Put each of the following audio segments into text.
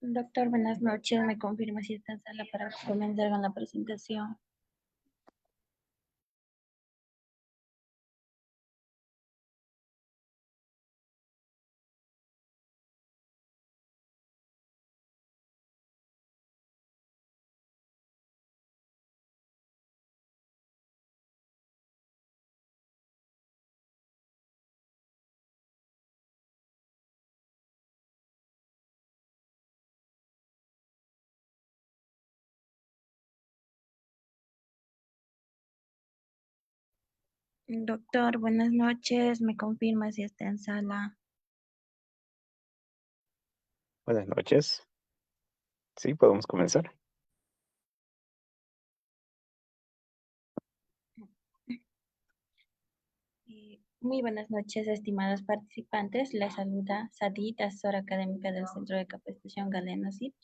Doctor, buenas noches. ¿Me confirma si está en sala para comenzar con la presentación? Doctor, buenas noches. ¿Me confirma si está en sala? Buenas noches. Sí, podemos comenzar. Muy buenas noches, estimados participantes. Les saluda Sadit, asesora académica del Centro de Capacitación Galeno CID.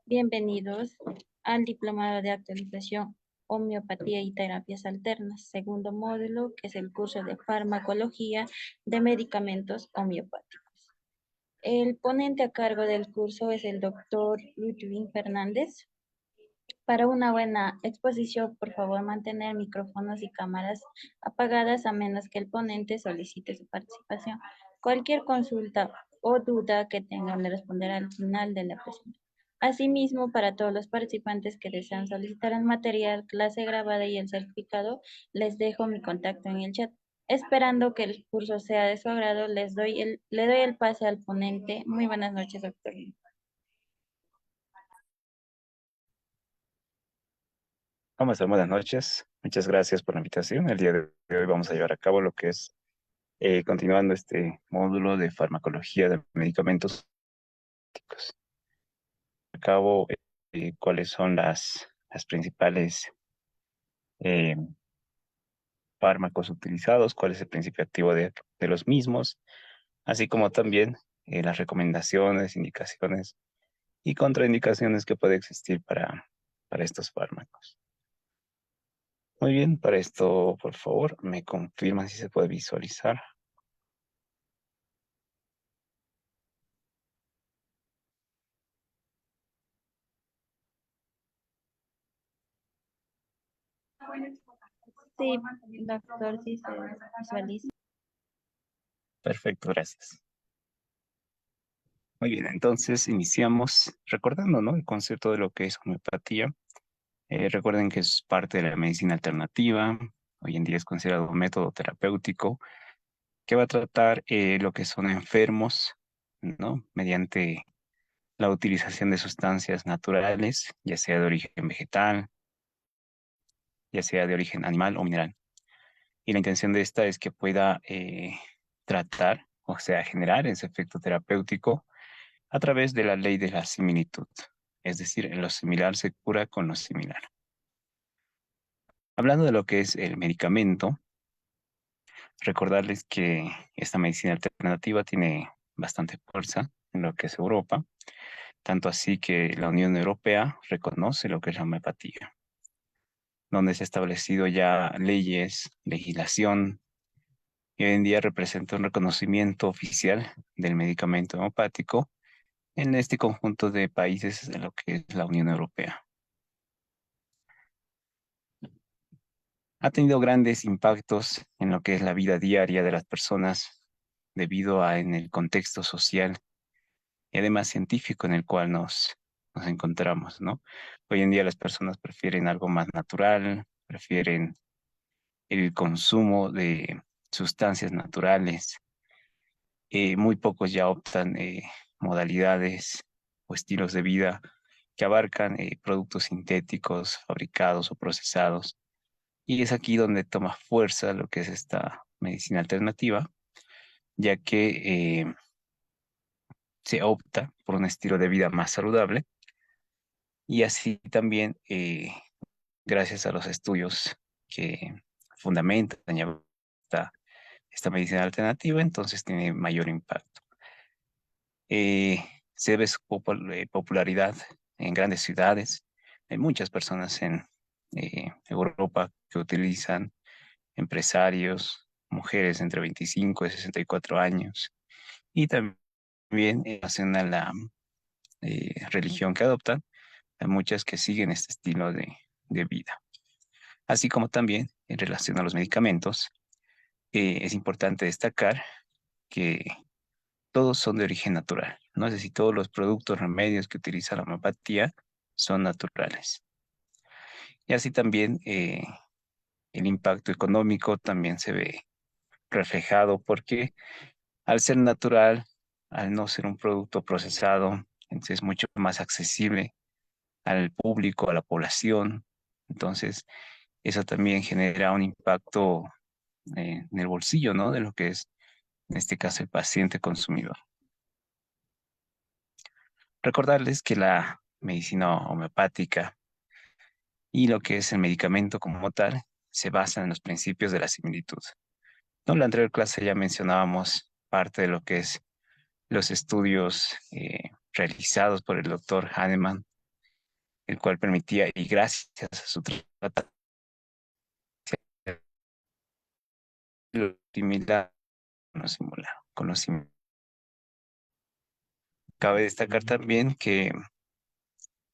Bienvenidos al Diplomado de Actualización Homeopatía y Terapias Alternas, segundo módulo, que es el curso de Farmacología de Medicamentos Homeopáticos. El ponente a cargo del curso es el doctor Ludwig Fernández. Para una buena exposición, por favor, mantener micrófonos y cámaras apagadas a menos que el ponente solicite su participación. Cualquier consulta o duda que tengan le responderá al final de la presentación. Asimismo, para todos los participantes que desean solicitar el material, clase grabada y el certificado, les dejo mi contacto en el chat. Esperando que el curso sea de su agrado, le doy el pase al ponente. Muy buenas noches, doctor. ¿Cómo están? Buenas noches. Muchas gracias por la invitación. El día de hoy vamos a llevar a cabo lo que es continuando este módulo de farmacología de medicamentos. A cabo cuáles son las principales eh, fármacos utilizados, cuál es el principio activo de los mismos, así como también las recomendaciones, indicaciones y contraindicaciones que puede existir para estos fármacos. Muy bien, para esto, por favor, me confirman si se puede visualizar. Sí, doctor, sí se visualiza. Perfecto, gracias. Muy bien, entonces iniciamos recordando, ¿no?, el concepto de lo que es homeopatía. Recuerden que es parte de la medicina alternativa. Hoy en día es considerado un método terapéutico que va a tratar lo que son enfermos, ¿no?, mediante la utilización de sustancias naturales, ya sea de origen vegetal, ya sea de origen animal o mineral. Y la intención de esta es que pueda tratar, o sea, generar ese efecto terapéutico a través de la ley de la similitud. Es decir, lo similar se cura con lo similar. Hablando de lo que es el medicamento, recordarles que esta medicina alternativa tiene bastante fuerza en lo que es Europa, tanto así que la Unión Europea reconoce lo que es la homeopatía, donde se ha establecido ya leyes, legislación, y hoy en día representa un reconocimiento oficial del medicamento homeopático en este conjunto de países de lo que es la Unión Europea. Ha tenido grandes impactos en lo que es la vida diaria de las personas debido a en el contexto social y además científico en el cual nos encontramos, ¿no? Hoy en día las personas prefieren algo más natural, prefieren el consumo de sustancias naturales. Muy pocos ya optan modalidades o estilos de vida que abarcan productos sintéticos, fabricados o procesados. Y es aquí donde toma fuerza lo que es esta medicina alternativa, ya que se opta por un estilo de vida más saludable y así también, gracias a los estudios que fundamentan ya esta medicina alternativa, entonces tiene mayor impacto. Eh, Se ve su popularidad en grandes ciudades. Hay muchas personas en Europa que utilizan, empresarios, mujeres entre 25 y 64 años, y también en relación a religión que adoptan, hay muchas que siguen este estilo de vida. Así como también en relación a los medicamentos, es importante destacar que todos son de origen natural, ¿no? Es decir, todos los productos, remedios que utiliza la homeopatía son naturales. Y así también el impacto económico también se ve reflejado porque al ser natural, al no ser un producto procesado, entonces es mucho más accesible al público, a la población. Entonces, eso también genera un impacto en el bolsillo, ¿no? De lo que es, en este caso, el paciente consumidor. Recordarles que la medicina homeopática y lo que es el medicamento como tal se basan en los principios de la similitud. ¿No? En la anterior clase ya mencionábamos parte de lo que es los estudios realizados por el doctor Hahnemann, el cual permitía, y gracias a su tratamiento, similar con los similares. Cabe destacar también que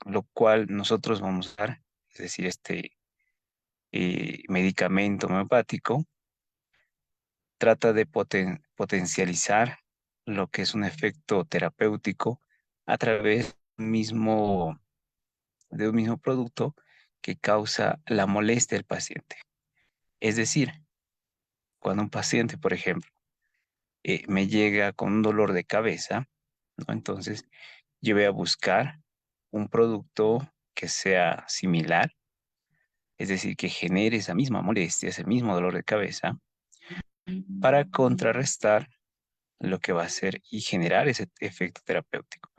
lo cual nosotros vamos a dar, es decir, este medicamento homeopático, trata de potencializar lo que es un efecto terapéutico a través de un mismo producto que causa la molestia del paciente. Es decir, cuando un paciente, por ejemplo, me llega con un dolor de cabeza, ¿no? Entonces yo voy a buscar un producto que sea similar, es decir, que genere esa misma molestia, ese mismo dolor de cabeza, para contrarrestar lo que va a hacer y generar ese efecto terapéutico.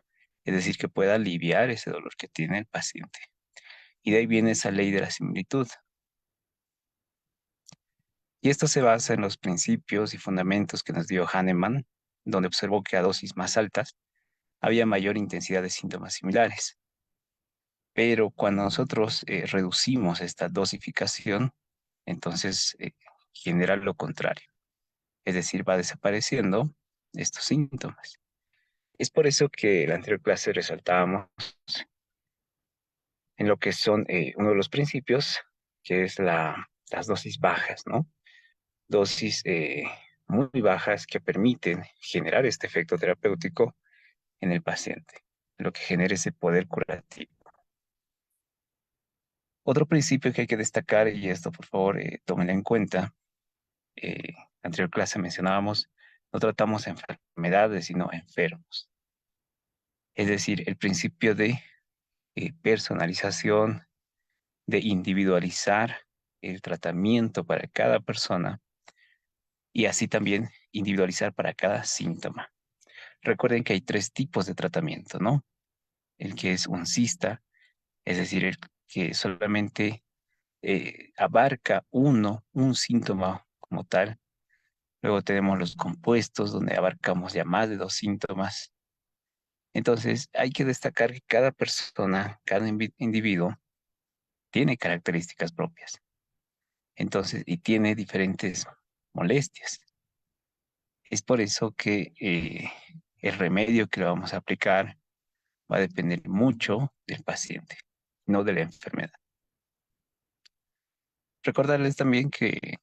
Es decir, que pueda aliviar ese dolor que tiene el paciente. Y de ahí viene esa ley de la similitud. Y esto se basa en los principios y fundamentos que nos dio Hahnemann, donde observó que a dosis más altas había mayor intensidad de síntomas similares. Pero cuando nosotros reducimos esta dosificación, entonces genera lo contrario. Es decir, va desapareciendo estos síntomas. Es por eso que en la anterior clase resaltábamos en lo que son uno de los principios, que es las dosis bajas, ¿no? Dosis muy bajas que permiten generar este efecto terapéutico en el paciente, lo que genera ese poder curativo. Otro principio que hay que destacar, y esto por favor tómenlo en cuenta, anterior clase mencionábamos, no tratamos enfermedades, sino enfermos. Es decir, el principio de personalización, de individualizar el tratamiento para cada persona y así también individualizar para cada síntoma. Recuerden que hay tres tipos de tratamiento, ¿no? El que es uncista, es decir, el que solamente abarca un síntoma como tal. Luego tenemos los compuestos, donde abarcamos ya más de dos síntomas. Entonces, hay que destacar que cada persona, cada individuo, tiene características propias. Entonces, y tiene diferentes molestias. Es por eso que el remedio que le vamos a aplicar va a depender mucho del paciente, no de la enfermedad. Recordarles también que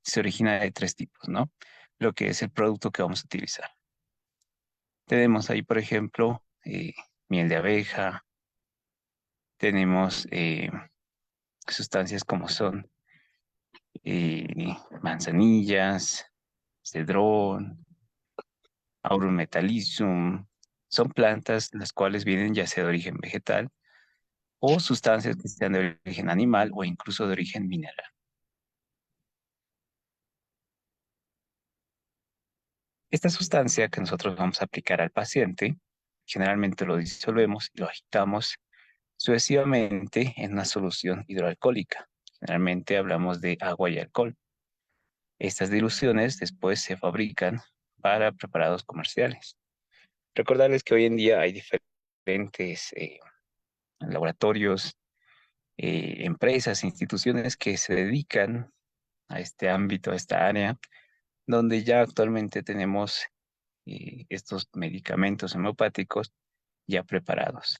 se origina de tres tipos, ¿no? Lo que es el producto que vamos a utilizar. Tenemos ahí, por ejemplo, miel de abeja, tenemos sustancias como son manzanillas, cedrón, aurum metallizum. Son plantas las cuales vienen ya sea de origen vegetal o sustancias que sean de origen animal o incluso de origen mineral. Esta sustancia que nosotros vamos a aplicar al paciente, generalmente lo disolvemos y lo agitamos sucesivamente en una solución hidroalcohólica. Generalmente hablamos de agua y alcohol. Estas diluciones después se fabrican para preparados comerciales. Recordarles que hoy en día hay diferentes laboratorios, empresas, instituciones que se dedican a este ámbito, a esta área, donde ya actualmente tenemos estos medicamentos homeopáticos ya preparados.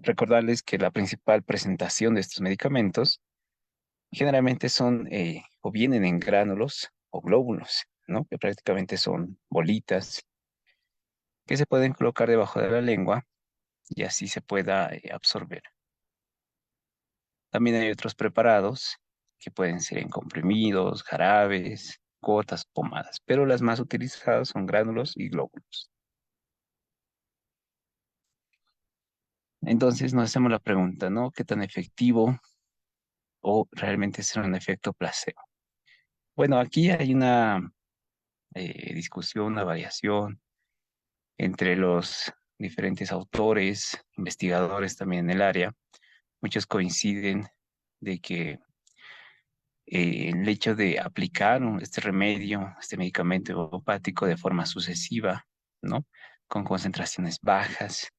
Recordarles que la principal presentación de estos medicamentos generalmente son o vienen en gránulos o glóbulos, ¿no? Que prácticamente son bolitas que se pueden colocar debajo de la lengua y así se pueda absorber. También hay otros preparados que pueden ser en comprimidos, jarabes, gotas, pomadas, pero las más utilizadas son gránulos y glóbulos. Entonces nos hacemos la pregunta, ¿no? ¿Qué tan efectivo o realmente será un efecto placebo? Bueno, aquí hay una discusión, una variación entre los diferentes autores, investigadores también en el área. Muchos coinciden de que el hecho de aplicar este remedio, este medicamento homeopático de forma sucesiva, ¿no? Con concentraciones bajas,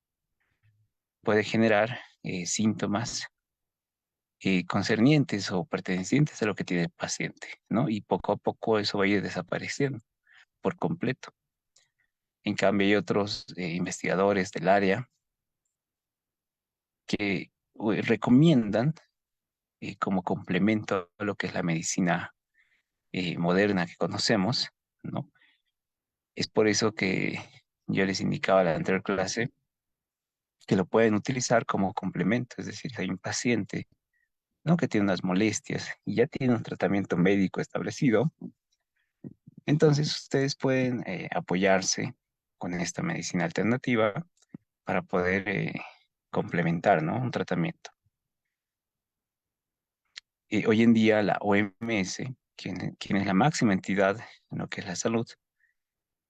puede generar síntomas concernientes o pertenecientes a lo que tiene el paciente, ¿no? Y poco a poco eso va a ir desapareciendo por completo. En cambio, hay otros investigadores del área que recomiendan como complemento a lo que es la medicina moderna que conocemos, ¿no? Es por eso que yo les indicaba en la anterior clase que lo pueden utilizar como complemento, es decir, si hay un paciente, ¿no? Que tiene unas molestias y ya tiene un tratamiento médico establecido, entonces ustedes pueden apoyarse con esta medicina alternativa para poder complementar, ¿no? Un tratamiento. Hoy en día la OMS, quien es la máxima entidad en lo que es la salud,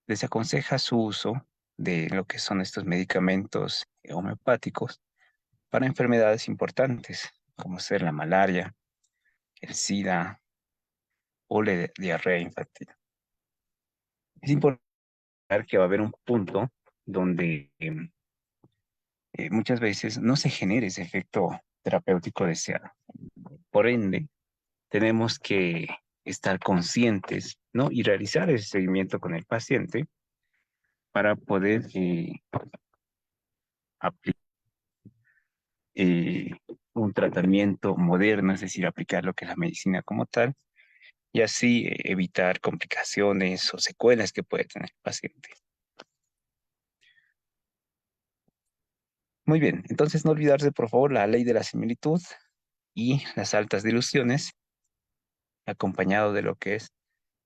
desaconseja su uso de lo que son estos medicamentos homeopáticos para enfermedades importantes, como ser la malaria, el SIDA o la diarrea infantil. Es importante que va a haber un punto donde muchas veces no se genere ese efecto terapéutico deseado. Por ende, tenemos que estar conscientes, ¿no? Y realizar ese seguimiento con el paciente para poder aplicar eh, un tratamiento moderno, es decir, aplicar lo que es la medicina como tal, y así evitar complicaciones o secuelas que puede tener el paciente. Muy bien, entonces no olvidarse, por favor, la ley de la similitud y las altas diluciones, acompañado de lo que es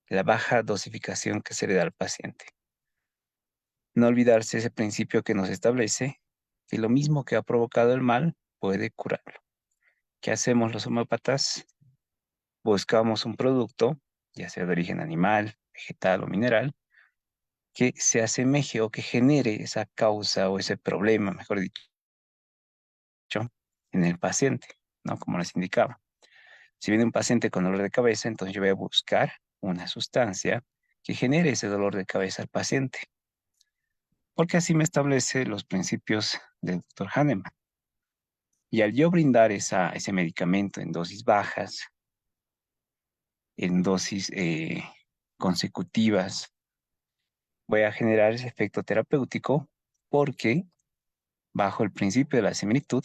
la baja dosificación que se le da al paciente. No olvidarse ese principio que nos establece que lo mismo que ha provocado el mal puede curarlo. ¿Qué hacemos los homópatas? Buscamos un producto, ya sea de origen animal, vegetal o mineral, que se asemeje o que genere esa causa o ese problema, mejor dicho, en el paciente, ¿no? Como les indicaba. Si viene un paciente con dolor de cabeza, entonces yo voy a buscar una sustancia que genere ese dolor de cabeza al paciente, porque así me establece los principios del doctor Hahnemann. Y al yo brindar ese medicamento en dosis bajas, en dosis consecutivas, voy a generar ese efecto terapéutico porque bajo el principio de la similitud,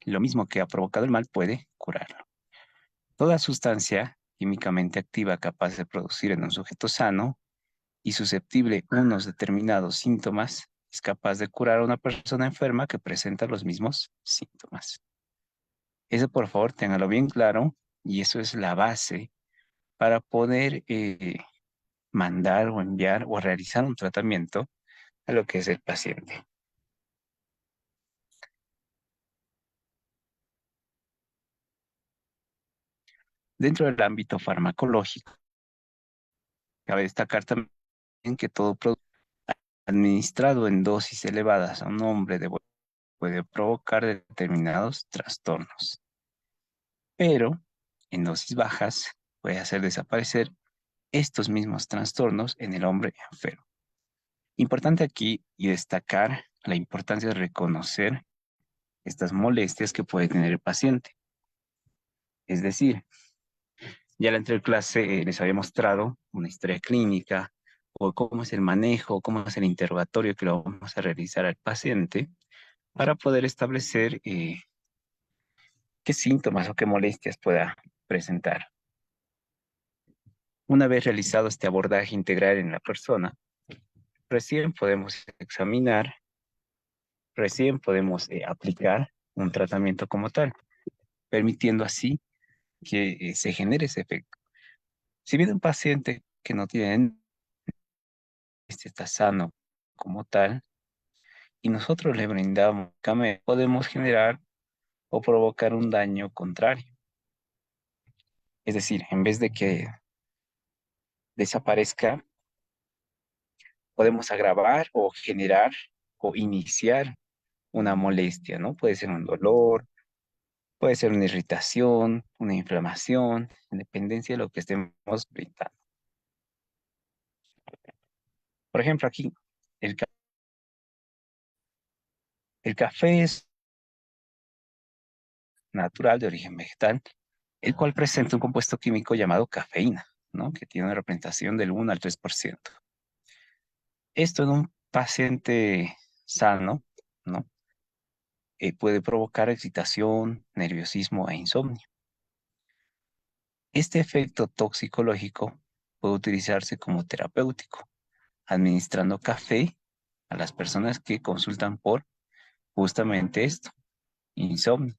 lo mismo que ha provocado el mal puede curarlo. Toda sustancia químicamente activa capaz de producir en un sujeto sano y susceptible a unos determinados síntomas es capaz de curar a una persona enferma que presenta los mismos síntomas. Eso, por favor, téngalo bien claro y eso es la base para poder mandar o enviar o realizar un tratamiento a lo que es el paciente. Dentro del ámbito farmacológico, cabe destacar también que todo producto administrado en dosis elevadas a un hombre puede provocar determinados trastornos, pero en dosis bajas puede hacer desaparecer estos mismos trastornos en el hombre enfermo. Importante aquí y destacar la importancia de reconocer estas molestias que puede tener el paciente. Es decir, ya en la anterior clase les había mostrado una historia clínica o cómo es el manejo, cómo es el interrogatorio que lo vamos a realizar al paciente para poder establecer qué síntomas o qué molestias pueda presentar. Una vez realizado este abordaje integral en la persona, recién podemos examinar, recién podemos aplicar un tratamiento como tal, permitiendo así que se genere ese efecto. Si viene un paciente que no tiene, este está sano como tal, y nosotros le brindamos, podemos generar o provocar un daño contrario. Es decir, en vez de que desaparezca, podemos agravar o generar o iniciar una molestia, ¿no? Puede ser un dolor, puede ser una irritación, una inflamación, en dependencia de lo que estemos brindando. Por ejemplo, aquí, el, el café es natural de origen vegetal, el cual presenta un compuesto químico llamado cafeína, ¿no? Que tiene una representación del 1 al 3%. Esto en un paciente sano, ¿no? Puede provocar excitación, nerviosismo e insomnio. Este efecto toxicológico puede utilizarse como terapéutico, administrando café a las personas que consultan por justamente esto, insomnio.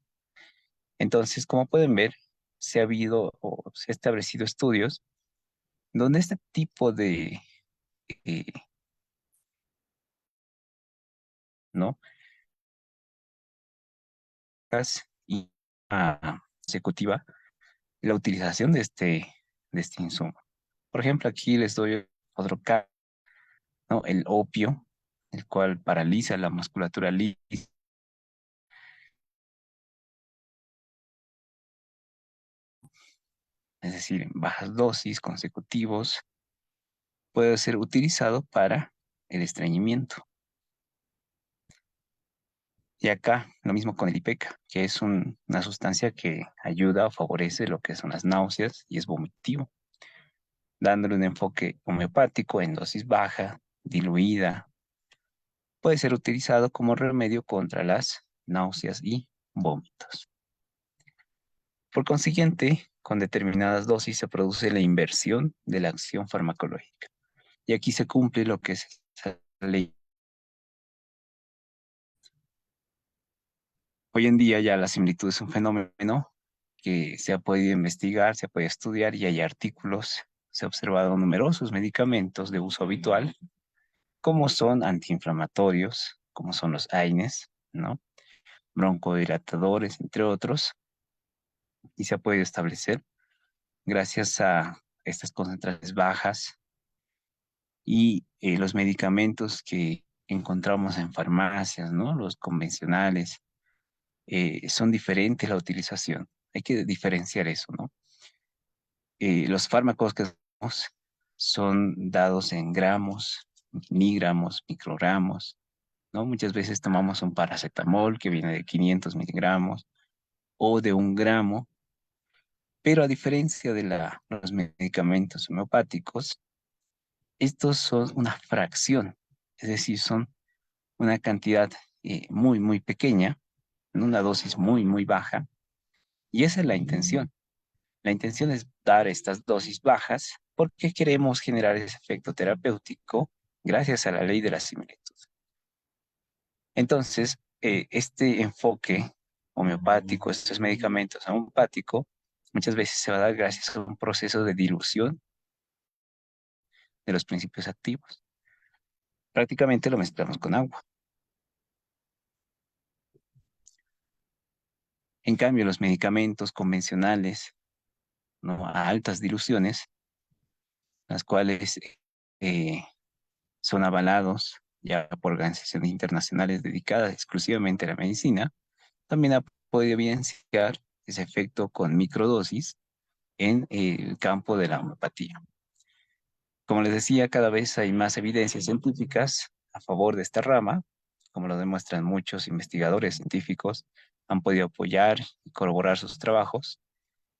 Entonces, como pueden ver, se ha habido o se ha establecido estudios donde este tipo de, eh, ¿no? Y consecutiva la utilización de este insumo. Por ejemplo, aquí les doy otro caso, ¿no? El opio, el cual paraliza la musculatura lisa, es decir, en bajas dosis consecutivos, puede ser utilizado para el estreñimiento. Y acá, lo mismo con el IPECA, que es una sustancia que ayuda o favorece lo que son las náuseas y es vomitivo, dándole un enfoque homeopático en dosis baja, diluida. Puede ser utilizado como remedio contra las náuseas y vómitos. Por consiguiente, con determinadas dosis se produce la inversión de la acción farmacológica. Y aquí se cumple lo que es esa ley. Hoy en día ya la similitud es un fenómeno que se ha podido investigar, se ha podido estudiar y hay artículos. Se ha observado numerosos medicamentos de uso habitual, como son antiinflamatorios, como son los AINES, ¿no? Broncodilatadores, entre otros, y se ha podido establecer gracias a estas concentraciones bajas y los medicamentos que encontramos en farmacias, ¿no? Los convencionales, son diferentes la utilización. Hay que diferenciar eso, ¿no? Los fármacos que damos son dados en gramos, miligramos, microgramos, ¿no? Muchas veces tomamos un paracetamol que viene de 500 miligramos o de 1 gramo, pero a diferencia de los medicamentos homeopáticos, estos son una fracción, es decir, son una cantidad muy, muy pequeña, en una dosis muy, muy baja, y esa es la intención. La intención es dar estas dosis bajas porque queremos generar ese efecto terapéutico gracias a la ley de la similitud. Entonces, este enfoque homeopático, estos medicamentos homeopáticos, muchas veces se va a dar gracias a un proceso de dilución de los principios activos. Prácticamente lo mezclamos con agua. En cambio, los medicamentos convencionales, ¿no? A altas diluciones, las cuales eh, son avalados ya por organizaciones internacionales dedicadas exclusivamente a la medicina, también ha podido evidenciar ese efecto con microdosis en el campo de la homeopatía. Como les decía, cada vez hay más evidencias científicas a favor de esta rama, como lo demuestran muchos investigadores científicos, han podido apoyar y corroborar sus trabajos,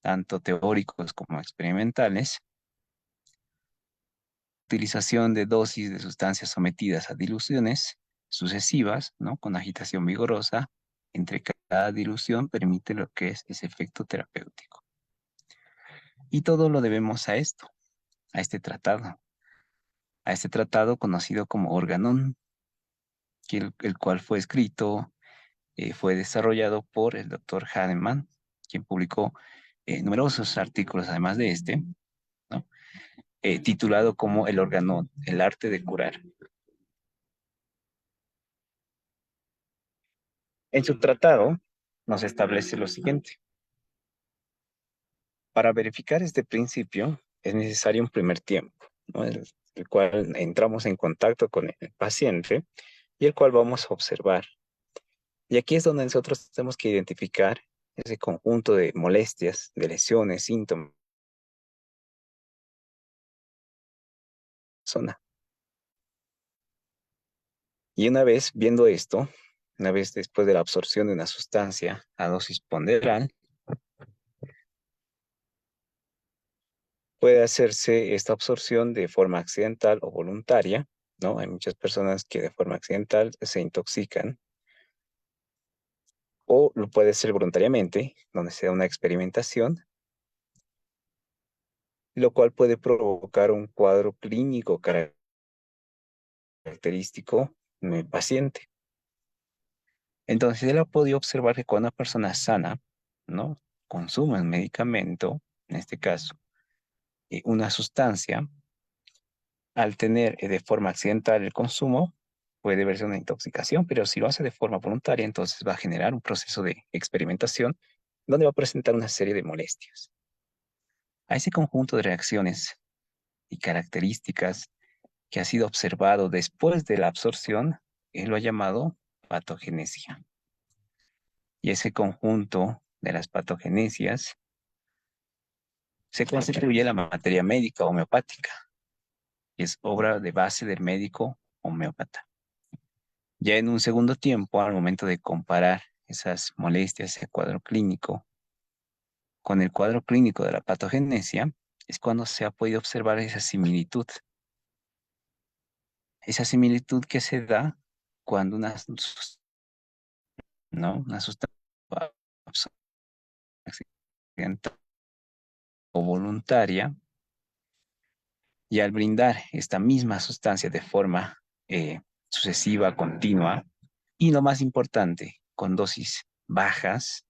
tanto teóricos como experimentales, utilización de dosis de sustancias sometidas a diluciones sucesivas, ¿no? Con agitación vigorosa entre cada dilución permite lo que es ese efecto terapéutico. Y todo lo debemos a esto, a este tratado conocido como Organon, el cual fue escrito, fue desarrollado por el doctor Hahnemann, quien publicó numerosos artículos además de este, ¿no? Titulado como El Organon, el arte de curar. En su tratado nos establece lo siguiente. Para verificar este principio es necesario un primer tiempo, ¿no? El cual entramos en contacto con el paciente y el cual vamos a observar. Y aquí es donde nosotros tenemos que identificar ese conjunto de molestias, de lesiones, síntomas. Zona. Y una vez viendo esto, una vez después de la absorción de una sustancia a dosis ponderal, puede hacerse esta absorción de forma accidental o voluntaria, ¿no? Hay muchas personas que de forma accidental se intoxican, o lo puede ser voluntariamente, donde sea una experimentación, lo cual puede provocar un cuadro clínico característico en el paciente. Entonces, él ha podido observar que cuando una persona sana, ¿no? Consume un medicamento, en este caso, una sustancia, al tener de forma accidental el consumo, puede verse una intoxicación, pero si lo hace de forma voluntaria, entonces va a generar un proceso de experimentación donde va a presentar una serie de molestias. A ese conjunto de reacciones y características que ha sido observado después de la absorción, él lo ha llamado patogenesia. Y ese conjunto de las patogenesias se constituye la materia médica homeopática, y es obra de base del médico homeópata. Ya en un segundo tiempo, al momento de comparar esas molestias, ese cuadro clínico, con el cuadro clínico de la patogenesia, es cuando se ha podido observar esa similitud que se da cuando una sustancia accidental o voluntaria, y al brindar esta misma sustancia de forma sucesiva, continua, y lo más importante, con dosis bajas,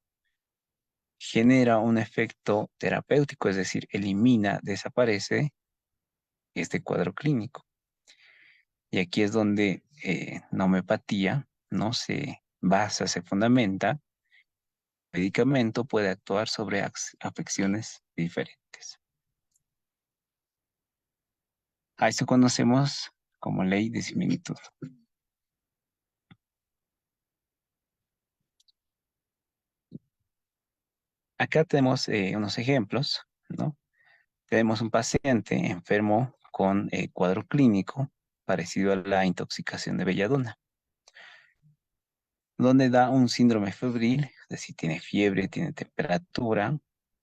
genera un efecto terapéutico, es decir, desaparece este cuadro clínico. Y aquí es donde la homeopatía no se basa, se fundamenta. El medicamento puede actuar sobre afecciones diferentes. A eso conocemos como ley de similitud. Acá tenemos unos ejemplos, ¿no? Tenemos un paciente enfermo con cuadro clínico parecido a la intoxicación de belladona, donde da un síndrome febril, es decir, tiene fiebre, tiene temperatura,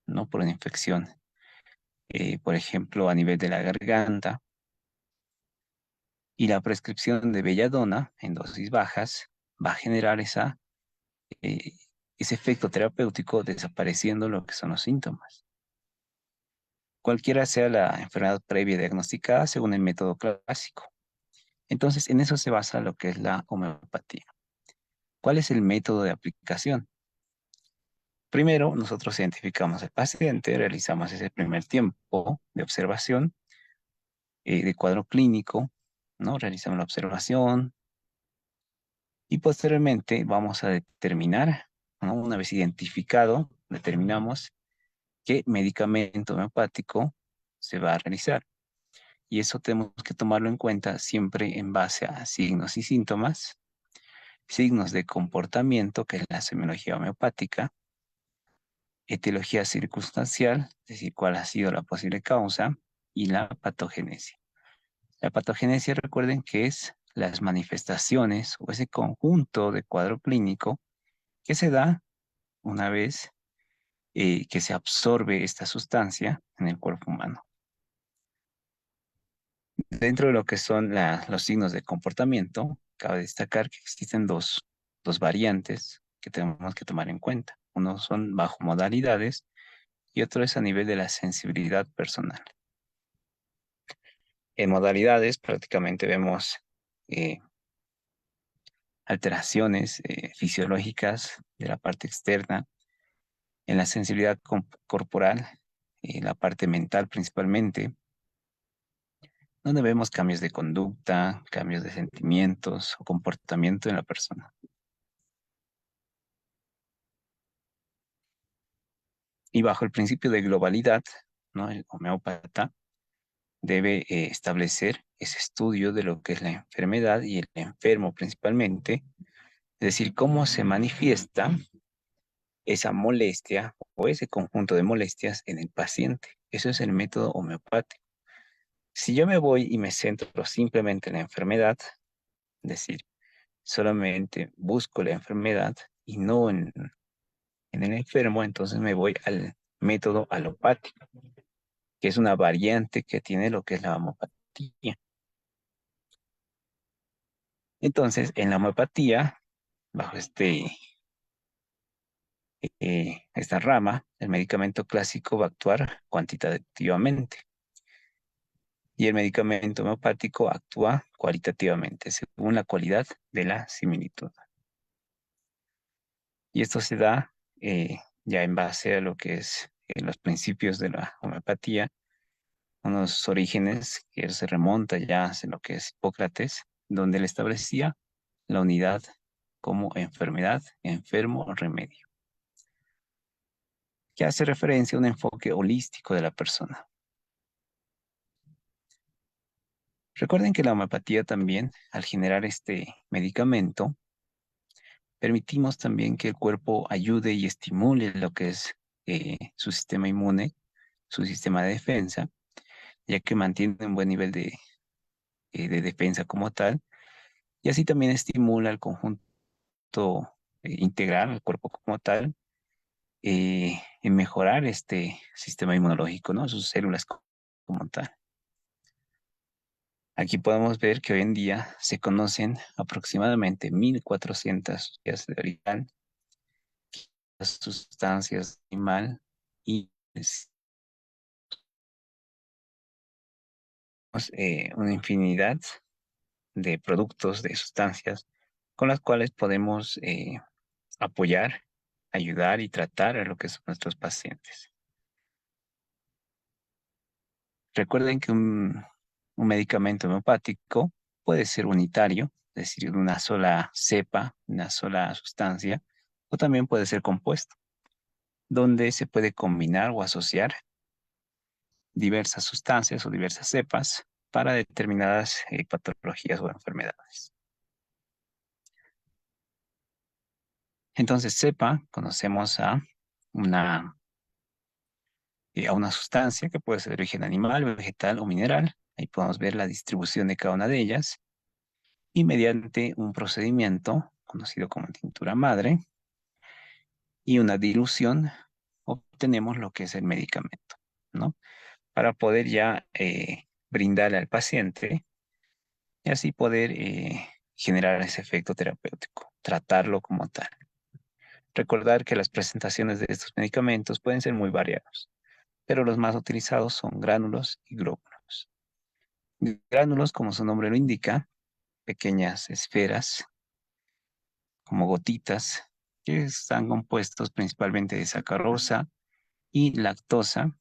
¿no? Por una infección, por ejemplo, a nivel de la garganta, y la prescripción de belladona en dosis bajas va a generar eh, ese efecto terapéutico desapareciendo lo que son los síntomas. Cualquiera sea la enfermedad previa diagnosticada según el método clásico. Entonces, en eso se basa lo que es la homeopatía. ¿Cuál es el método de aplicación? Primero, nosotros identificamos al paciente, realizamos ese primer tiempo de observación, de cuadro clínico, ¿no? Realizamos la observación y posteriormente vamos a determinar, ¿no? Una vez identificado, determinamos qué medicamento homeopático se va a realizar. Y eso tenemos que tomarlo en cuenta siempre en base a signos y síntomas, signos de comportamiento, que es la semiología homeopática, etiología circunstancial, es decir, cuál ha sido la posible causa, y la patogenesia. La patogenesia, recuerden que es las manifestaciones o ese conjunto de cuadro clínico que se da una vez que se absorbe esta sustancia en el cuerpo humano. Dentro de lo que son los signos de comportamiento, cabe destacar que existen dos variantes que tenemos que tomar en cuenta. Uno son bajo modalidades y otro es a nivel de la sensibilidad personal. En modalidades prácticamente vemos eh, alteraciones fisiológicas de la parte externa, en la sensibilidad corporal, la parte mental principalmente, donde vemos cambios de conducta, cambios de sentimientos o comportamiento en la persona. Y bajo el principio de globalidad, ¿no? El homeópata debe establecer ese estudio de lo que es la enfermedad y el enfermo principalmente, es decir, cómo se manifiesta esa molestia o ese conjunto de molestias en el paciente. Eso es el método homeopático. Si yo me voy y me centro simplemente en la enfermedad, es decir, solamente busco la enfermedad y no en el enfermo, entonces me voy al método alopático, que es una variante que tiene lo que es la homeopatía. Entonces, en la homeopatía, bajo esta rama, el medicamento clásico va a actuar cuantitativamente y el medicamento homeopático actúa cualitativamente, según la cualidad de la similitud. Y esto se da ya en base a lo que es los principios de la homeopatía, unos orígenes que se remonta ya a lo que es Hipócrates, donde él establecía la unidad como enfermedad, enfermo, remedio, que hace referencia a un enfoque holístico de la persona. Recuerden que la homeopatía también, al generar este medicamento, permitimos también que el cuerpo ayude y estimule lo que es su sistema inmune, su sistema de defensa, ya que mantiene un buen nivel de defensa como tal, y así también estimula el conjunto integral, el cuerpo como tal, en mejorar este sistema inmunológico, ¿no? Sus células como tal. Aquí podemos ver que hoy en día se conocen aproximadamente 1.400 sustancias de origen, sustancias animal y una infinidad de productos, de sustancias con las cuales podemos apoyar, ayudar y tratar a lo que son nuestros pacientes. Recuerden que un medicamento homeopático puede ser unitario, es decir, de una sola cepa, una sola sustancia, o también puede ser compuesto, donde se puede combinar o asociar diversas sustancias o diversas cepas para determinadas patologías o enfermedades. Entonces, cepa, conocemos a una sustancia que puede ser de origen animal, vegetal o mineral. Ahí podemos ver la distribución de cada una de ellas y mediante un procedimiento conocido como tintura madre y una dilución obtenemos lo que es el medicamento, ¿no? Para poder ya brindarle al paciente y así poder generar ese efecto terapéutico, tratarlo como tal. Recordar que las presentaciones de estos medicamentos pueden ser muy variados, pero los más utilizados son gránulos y glóbulos. Gránulos, como su nombre lo indica, pequeñas esferas como gotitas que están compuestos principalmente de sacarosa y lactosa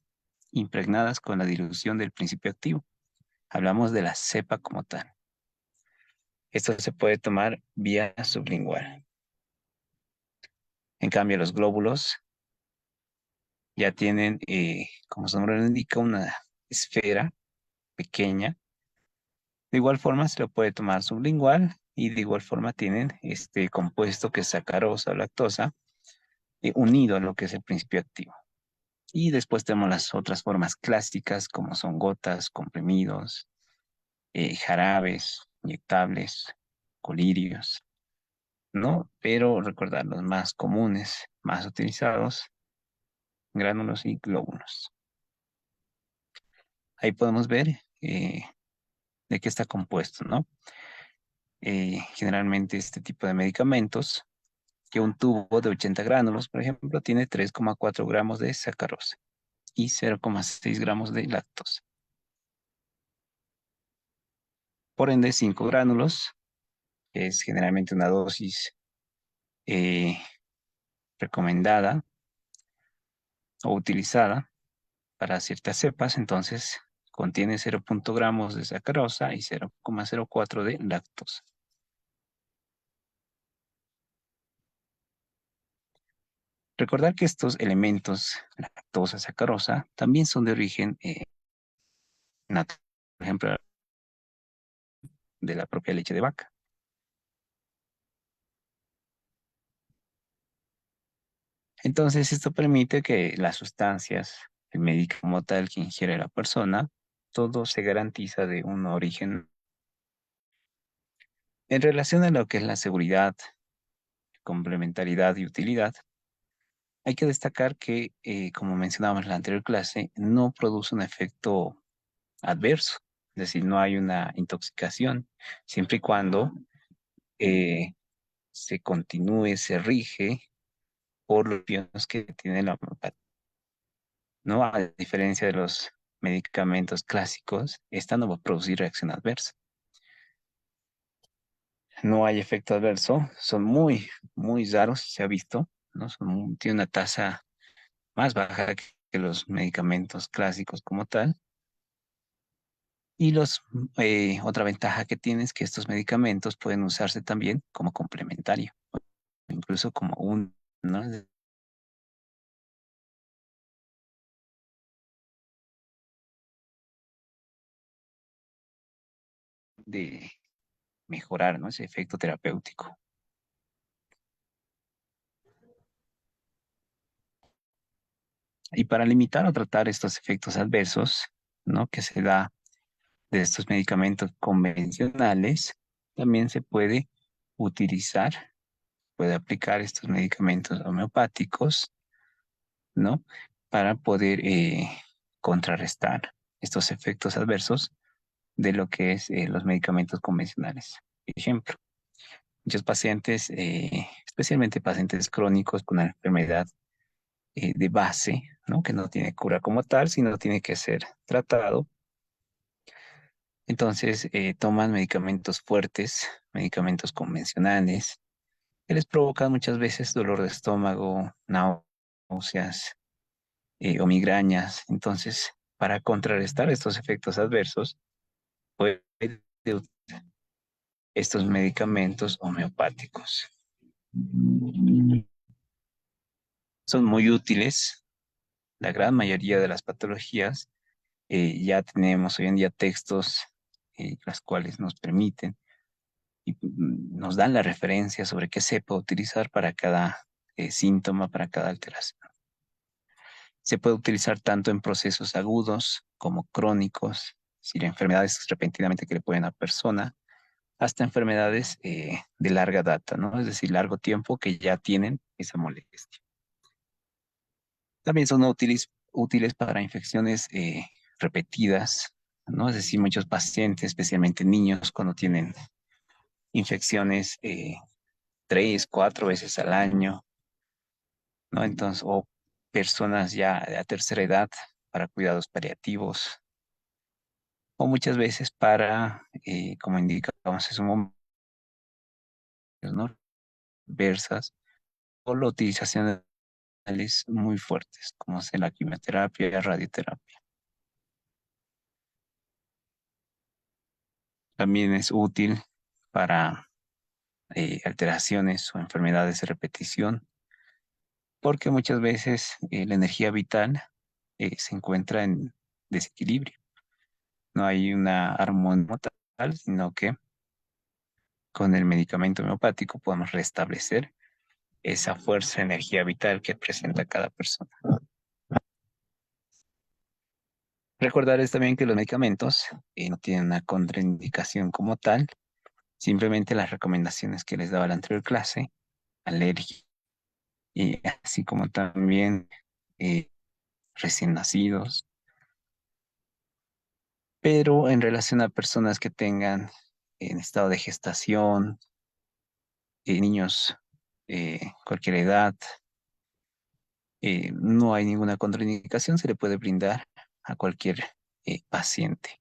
impregnadas con la dilución del principio activo. Hablamos de la cepa como tal. Esto se puede tomar vía sublingual. En cambio, los glóbulos ya tienen, como su nombre lo indica, una esfera pequeña. De igual forma se lo puede tomar sublingual y de igual forma tienen este compuesto que es sacarosa o lactosa unido a lo que es el principio activo. Y después tenemos las otras formas clásicas como son gotas, comprimidos, jarabes, inyectables, colirios, ¿no? Pero recordar los más comunes, más utilizados, gránulos y glóbulos. Ahí podemos ver de qué está compuesto, ¿no? Generalmente este tipo de medicamentos, que un tubo de 80 gránulos, por ejemplo, tiene 3,4 gramos de sacarosa y 0,6 gramos de lactosa. Por ende, 5 gránulos, que es generalmente una dosis eh, recomendada o utilizada para ciertas cepas, entonces contiene 0,0 gramos de sacarosa y 0,04 de lactosa. Recordar que estos elementos, lactosa, sacarosa, también son de origen natural, por ejemplo, de la propia leche de vaca. Entonces, esto permite que las sustancias, el medicamento como tal que ingiere la persona, todo se garantiza de un origen. En relación a lo que es la seguridad, complementariedad y utilidad, hay que destacar que, como mencionábamos en la anterior clase, no produce un efecto adverso, es decir, no hay una intoxicación, siempre y cuando eh, se continúe, se rige por los biones que tiene la homeopatía, ¿no? A diferencia de los medicamentos clásicos, esta no va a producir reacción adversa. No hay efecto adverso, son muy raros, se ha visto, ¿no? Tiene una tasa más baja que los medicamentos clásicos como tal. Y otra ventaja que tiene es que estos medicamentos pueden usarse también como complementario, incluso como ¿no? De mejorar, ¿no? Ese efecto terapéutico. Y para limitar o tratar estos efectos adversos, ¿no? Que se da de estos medicamentos convencionales, también se puede utilizar, puede aplicar estos medicamentos homeopáticos, ¿no? Para poder contrarrestar estos efectos adversos de lo que es los medicamentos convencionales. Por ejemplo, muchos pacientes, especialmente pacientes crónicos con una enfermedad de base, ¿no? Que no tiene cura como tal, sino tiene que ser tratado. Entonces, toman medicamentos fuertes, medicamentos convencionales, que les provocan muchas veces dolor de estómago, náuseas o migrañas. Entonces, para contrarrestar estos efectos adversos, puede utilizar estos medicamentos homeopáticos. Son muy útiles. La gran mayoría de las patologías ya tenemos hoy en día textos las cuales nos permiten y nos dan la referencia sobre qué se puede utilizar para cada síntoma, para cada alteración. Se puede utilizar tanto en procesos agudos como crónicos, es decir, enfermedades repentinamente que le pueden a la persona, hasta enfermedades de larga data, ¿no? Es decir, largo tiempo que ya tienen esa molestia. También son útiles para infecciones repetidas, ¿no? Es decir, muchos pacientes, especialmente niños, cuando tienen infecciones 3, 4 veces al año, ¿no? Entonces, o personas ya de la tercera edad para cuidados paliativos, o muchas veces para, como indicamos, es un momento, ¿no? Versas, o la utilización de materiales muy fuertes, como es la quimioterapia y la radioterapia. También es útil para alteraciones o enfermedades de repetición, porque muchas veces la energía vital se encuentra en desequilibrio. No hay una armonía total, sino que con el medicamento homeopático podemos restablecer esa fuerza, energía vital que presenta cada persona. Recordarles también que los medicamentos no tienen una contraindicación como tal, simplemente las recomendaciones que les daba la anterior clase, alergia, y así como también recién nacidos, pero en relación a personas que tengan en estado de gestación, niños, cualquier edad, no hay ninguna contraindicación, se le puede brindar a cualquier paciente.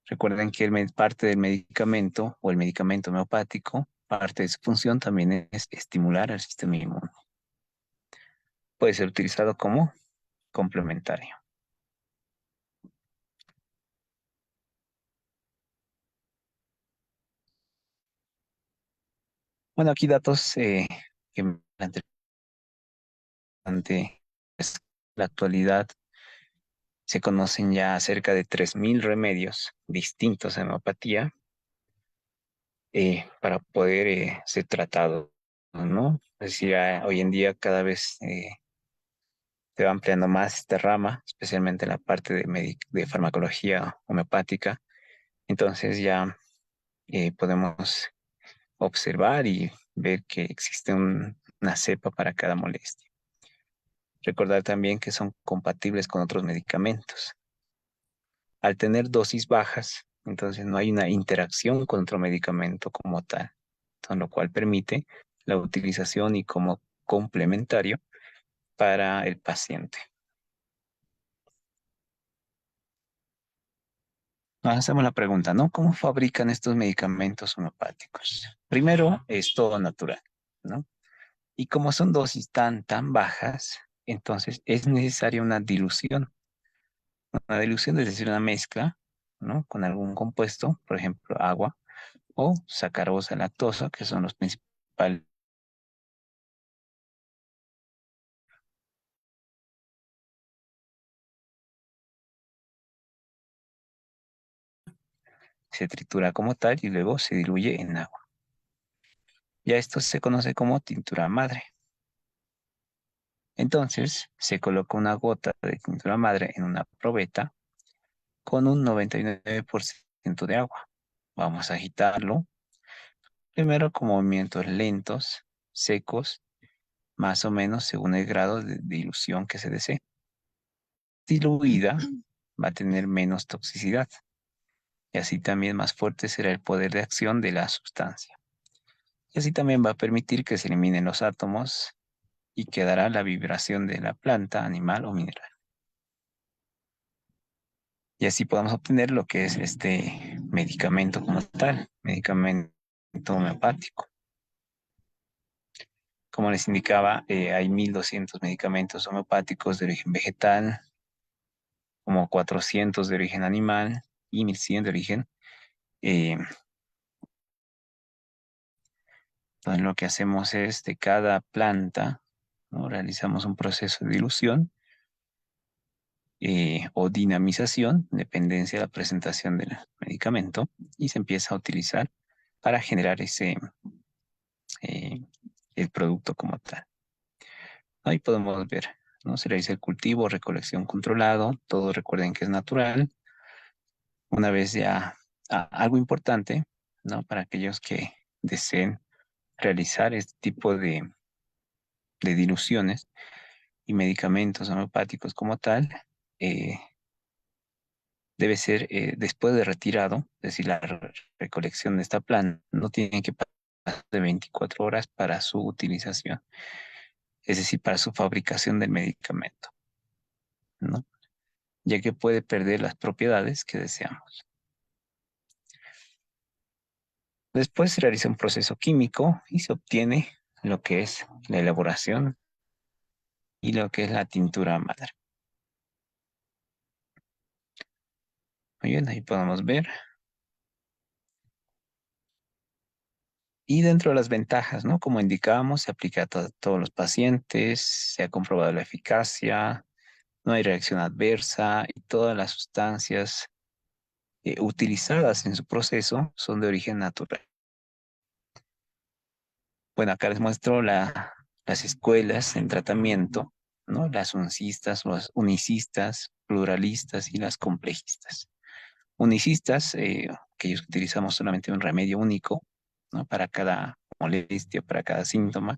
Recuerden que parte del medicamento o el medicamento homeopático, parte de su función también es estimular al sistema inmune. Puede ser utilizado como complementario. Bueno, aquí datos que me plantean ante la actualidad. Se conocen ya cerca de 3.000 remedios distintos en homeopatía para poder ser tratado, ¿no? Es decir, hoy en día cada vez se va ampliando más esta rama, especialmente en la parte de farmacología homeopática. Entonces ya podemos observar y ver que existe una cepa para cada molestia. Recordar también que son compatibles con otros medicamentos. Al tener dosis bajas, entonces no hay una interacción con otro medicamento como tal, con lo cual permite la utilización y como complementario para el paciente. Nos hacemos la pregunta, ¿no? ¿Cómo fabrican estos medicamentos homeopáticos? Primero, es todo natural, ¿no? Y como son dosis tan bajas, entonces es necesaria una dilución. Una dilución es decir, una mezcla, ¿no? Con algún compuesto, por ejemplo, agua o sacarosa, lactosa, que son los principales. Se tritura como tal y luego se diluye en agua. Ya esto se conoce como tintura madre. Entonces, se coloca una gota de tintura madre en una probeta con un 99% de agua. Vamos a agitarlo, primero con movimientos lentos, secos, más o menos según el grado de dilución que se desee. Diluida va a tener menos toxicidad y así también más fuerte será el poder de acción de la sustancia. Y así también va a permitir que se eliminen los átomos y quedará la vibración de la planta, animal o mineral. Y así podemos obtener lo que es este medicamento como tal, medicamento homeopático. Como les indicaba, hay 1.200 medicamentos homeopáticos de origen vegetal, como 400 de origen animal y 1.100 de origen. eh, entonces lo que hacemos es de cada planta, ¿no? Realizamos un proceso de dilución o dinamización, dependencia de la presentación del medicamento, y se empieza a utilizar para generar eh, el producto como tal. Ahí podemos ver, ¿no? Se realiza el cultivo, recolección controlado, todo recuerden que es natural. Una vez ya, algo importante, ¿no? Para aquellos que deseen realizar este tipo de diluciones y medicamentos homeopáticos como tal, eh, debe ser después de retirado, es decir, la recolección de esta planta, no tiene que pasar de 24 horas para su utilización, es decir, para su fabricación del medicamento, ¿no? Ya que puede perder las propiedades que deseamos. Después se realiza un proceso químico y se obtiene lo que es la elaboración y lo que es la tintura madre. Muy bien, ahí podemos ver. Y dentro de las ventajas, ¿no? Como indicábamos, se aplica a todos los pacientes, se ha comprobado la eficacia, no hay reacción adversa y todas las sustancias utilizadas en su proceso son de origen natural. Bueno, acá les muestro las escuelas en tratamiento, ¿no? Las uncistas, los unicistas, pluralistas y las complejistas. Unicistas, aquellos que utilizamos solamente un remedio único, ¿no? Para cada molestia, para cada síntoma.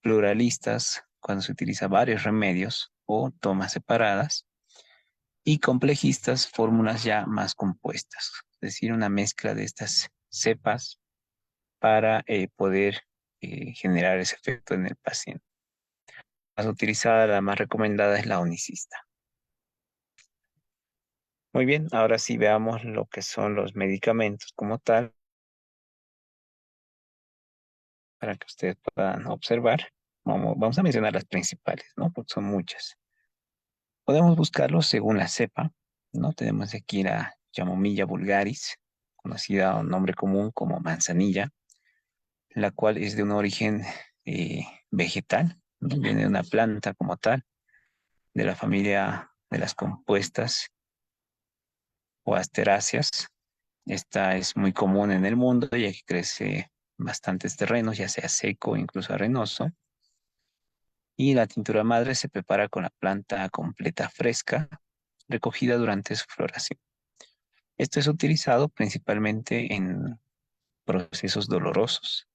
Pluralistas, cuando se utiliza varios remedios o tomas separadas. y complejistas, fórmulas ya más compuestas, es decir, una mezcla de estas cepas para poder generar ese efecto en el paciente. La más utilizada, la más recomendada es la onicista. Muy bien, ahora sí veamos lo que son los medicamentos como tal, para que ustedes puedan observar. Vamos a mencionar las principales, ¿no? Porque son muchas. Podemos buscarlos según la cepa, ¿no? Tenemos aquí la Chamomilla vulgaris, conocida o nombre común como manzanilla, la cual es de un origen vegetal, ¿no? Viene de una planta como tal, de la familia de las compuestas o asteráceas. Esta es muy común en el mundo ya que crece en bastantes terrenos, ya sea seco o incluso arenoso. Y la tintura madre se prepara con la planta completa fresca, recogida durante su floración. Esto es utilizado principalmente en procesos dolorosos,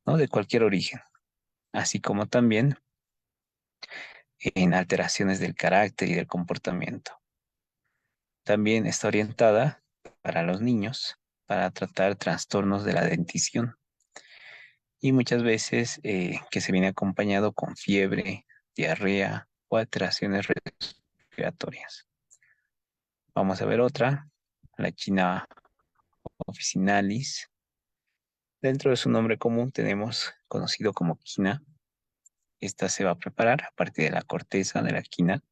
¿no? De cualquier origen, así como también en alteraciones del carácter y del comportamiento. También está orientada para los niños, para tratar trastornos de la dentición y muchas veces que se viene acompañado con fiebre, diarrea o alteraciones respiratorias. Vamos a ver otra, la China officinalis. Dentro de su nombre común tenemos conocido como quina. Esta se va a preparar a partir de la corteza de la quina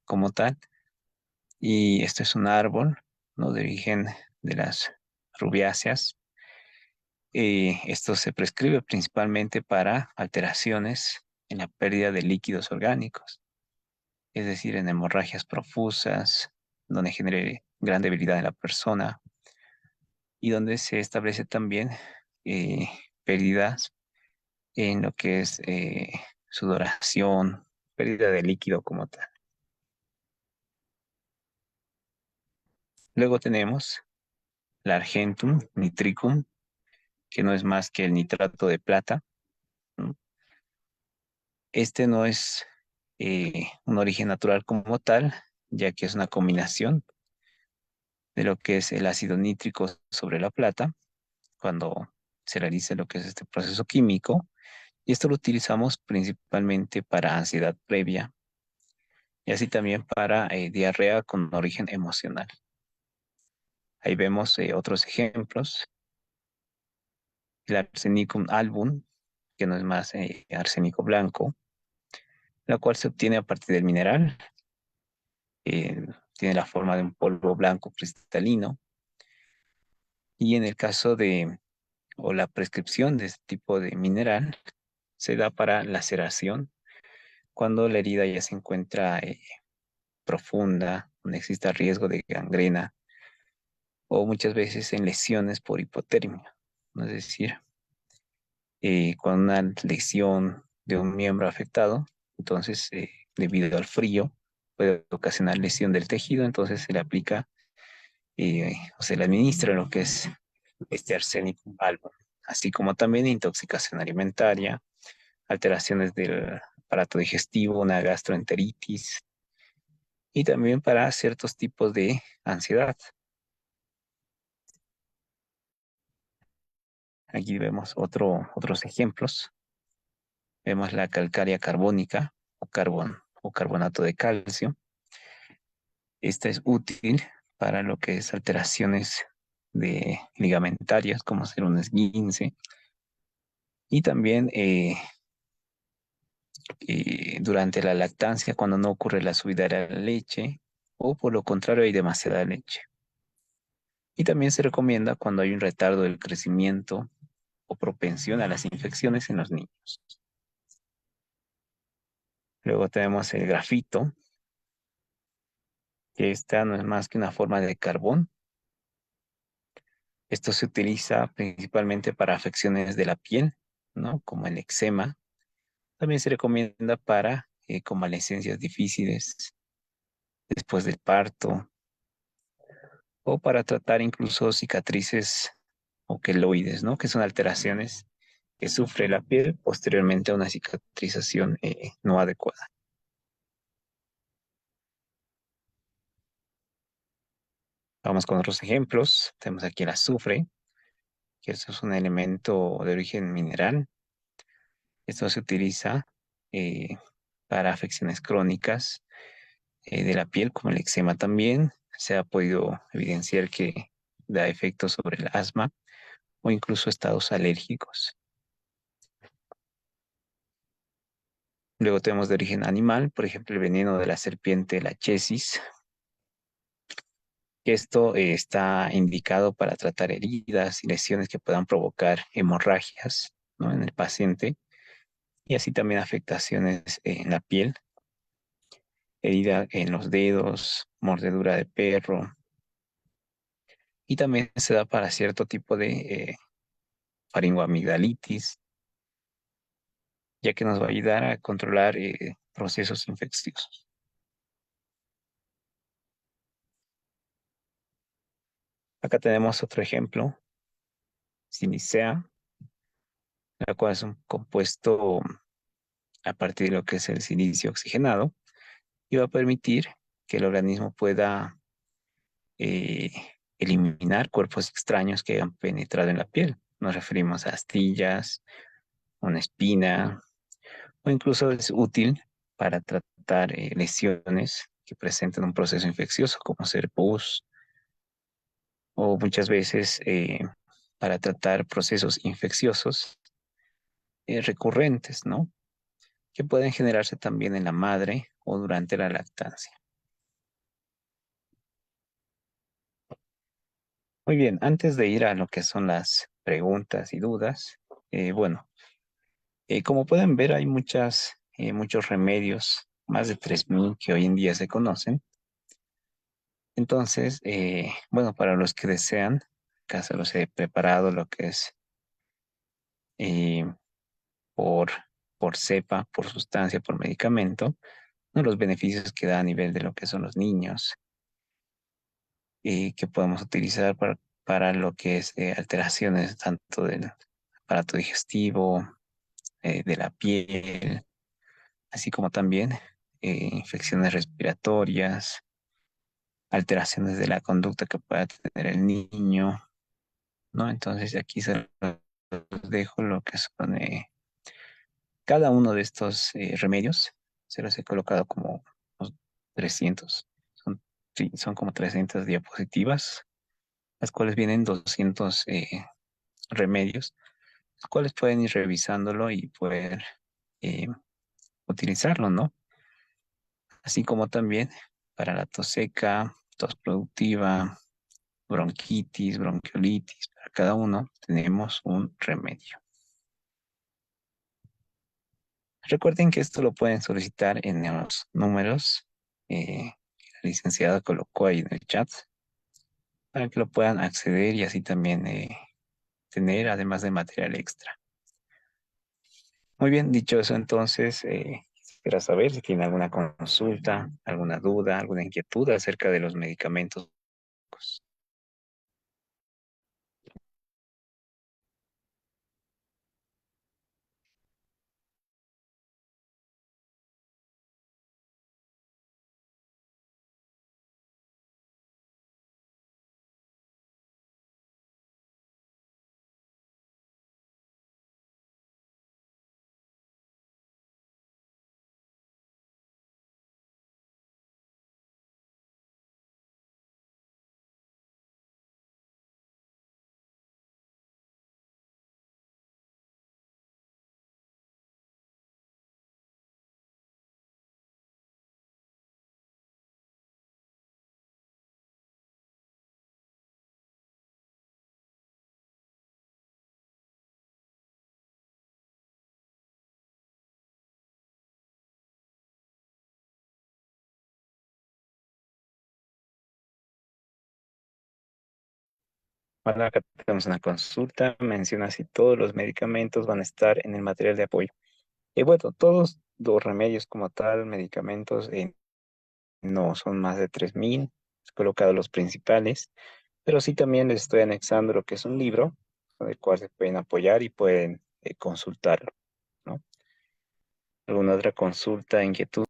como tal. Y esto es un árbol, ¿no? De origen de las rubiáceas. Esto se prescribe principalmente para alteraciones en la pérdida de líquidos orgánicos, es decir, en hemorragias profusas, donde genere gran debilidad en la persona y donde se establece también eh, pérdidas en lo que es sudoración, pérdida de líquido como tal. Luego tenemos la Argentum nitricum, que no es más que el nitrato de plata, ¿no? Este no es un origen natural como tal, ya que es una combinación de lo que es el ácido nítrico sobre la plata, cuando se realiza lo que es este proceso químico, y esto lo utilizamos principalmente para ansiedad previa y así también para diarrea con origen emocional. Ahí vemos otros ejemplos. El arsenicum album, que no es más arsénico blanco, la cual se obtiene a partir del mineral. eh, Tiene la forma de un polvo blanco cristalino. Y en el caso de, o la prescripción de este tipo de mineral, se da para laceración cuando la herida ya se encuentra profunda, donde exista riesgo de gangrena, o muchas veces en lesiones por hipotermia. ¿No? Es decir, con una lesión de un miembro afectado, entonces debido al frío puede ocasionar lesión del tejido, entonces se le aplica o se le administra lo que es este arsénico album, así como también intoxicación alimentaria, alteraciones del aparato digestivo, una gastroenteritis y también para ciertos tipos de ansiedad. Aquí vemos otros ejemplos. Vemos la calcárea carbónica o carbonato de calcio. Esta es útil para lo que es alteraciones ligamentarias, como ser un esguince, y también durante la lactancia, cuando no ocurre la subida de la leche, o por lo contrario hay demasiada leche. Y también se recomienda cuando hay un retardo del crecimiento o propensión a las infecciones en los niños. Luego tenemos el grafito, que esta no es más que una forma de carbón. Esto se utiliza principalmente para afecciones de la piel, ¿no? Como el eczema. También se recomienda para convalecencias difíciles después del parto o para tratar incluso cicatrices o queloides, ¿no? Que son alteraciones que sufre la piel posteriormente a una cicatrización no adecuada. Vamos con otros ejemplos. Tenemos aquí el azufre, que esto es un elemento de origen mineral. Esto se utiliza eh, para afecciones crónicas de la piel, como el eczema también. Se ha podido evidenciar que da efectos sobre el asma o incluso estados alérgicos. Luego tenemos de origen animal, por ejemplo, el veneno de la serpiente Lachesis, que esto está indicado para tratar heridas y lesiones que puedan provocar hemorragias, ¿no?, en el paciente, y así también afectaciones en la piel, herida en los dedos, mordedura de perro, y también se da para cierto tipo de faringoamigdalitis, ya que nos va a ayudar a controlar procesos infecciosos. Acá tenemos otro ejemplo, sinicea, la cual es un compuesto a partir de lo que es el silicio oxigenado y va a permitir que el organismo pueda eh, eliminar cuerpos extraños que hayan penetrado en la piel. Nos referimos a astillas, una espina, o incluso es útil para tratar lesiones que presenten un proceso infeccioso, como ser pus, o muchas veces para tratar procesos infecciosos recurrentes, ¿no?, que pueden generarse también en la madre o durante la lactancia. Muy bien, antes de ir a lo que son las preguntas y dudas, bueno, como pueden ver, hay muchos remedios, más de 3.000 que hoy en día se conocen. Entonces, bueno, para los que desean, acá se los he preparado lo que es eh, por, por cepa, por sustancia, por medicamento, ¿no?, los beneficios que da a nivel de lo que son los niños, que podemos utilizar para lo que es alteraciones tanto del aparato digestivo, de la piel, así como también infecciones respiratorias, alteraciones de la conducta que pueda tener el niño, ¿no? Entonces aquí se los dejo lo que son cada uno de estos remedios, se los he colocado como unos 300, son, sí, son como 300 diapositivas, las cuales vienen 200 remedios, los cuales pueden ir revisándolo y poder eh, utilizarlo, ¿no? Así como también para la tos seca, tos productiva, bronquitis, bronquiolitis, para cada uno tenemos un remedio. Recuerden que esto lo pueden solicitar en los números que la licenciada colocó ahí en el chat para que lo puedan acceder y así también tener además de material extra. Muy bien, dicho eso, entonces, quisiera saber si tiene alguna consulta, alguna duda, alguna inquietud acerca de los medicamentos. Bueno, acá tenemos una consulta, menciona si todos los medicamentos van a estar en el material de apoyo. Bueno, todos los remedios como tal, medicamentos, no son más de 3.000, he colocado los principales, pero sí también les estoy anexando lo que es un libro, con el cual se pueden apoyar y pueden consultarlo, ¿no? ¿Alguna otra consulta, inquietud?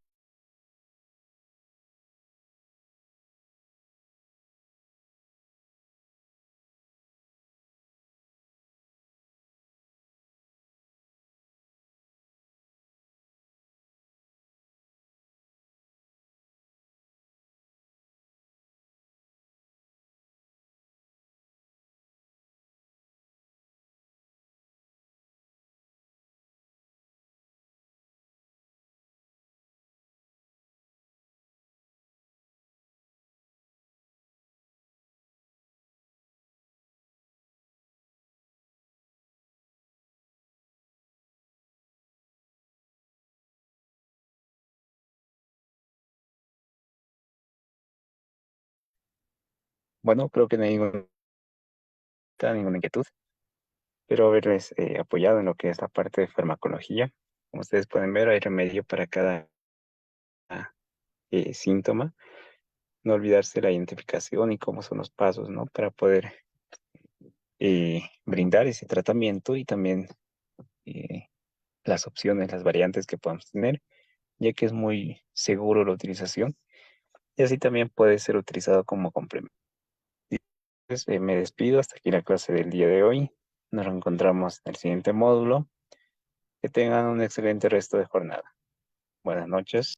bueno, creo que no hay ninguna inquietud, pero haberles apoyado en lo que es la parte de farmacología. Como ustedes pueden ver, hay remedio para cada síntoma. No olvidarse la identificación y cómo son los pasos, ¿no? Para poder brindar ese tratamiento y también eh, las opciones, las variantes que podamos tener, ya que es muy seguro la utilización y así también puede ser utilizado como complemento. Entonces, me despido hasta aquí la clase del día de hoy. Nos reencontramos en el siguiente módulo. Que tengan un excelente resto de jornada. Buenas noches.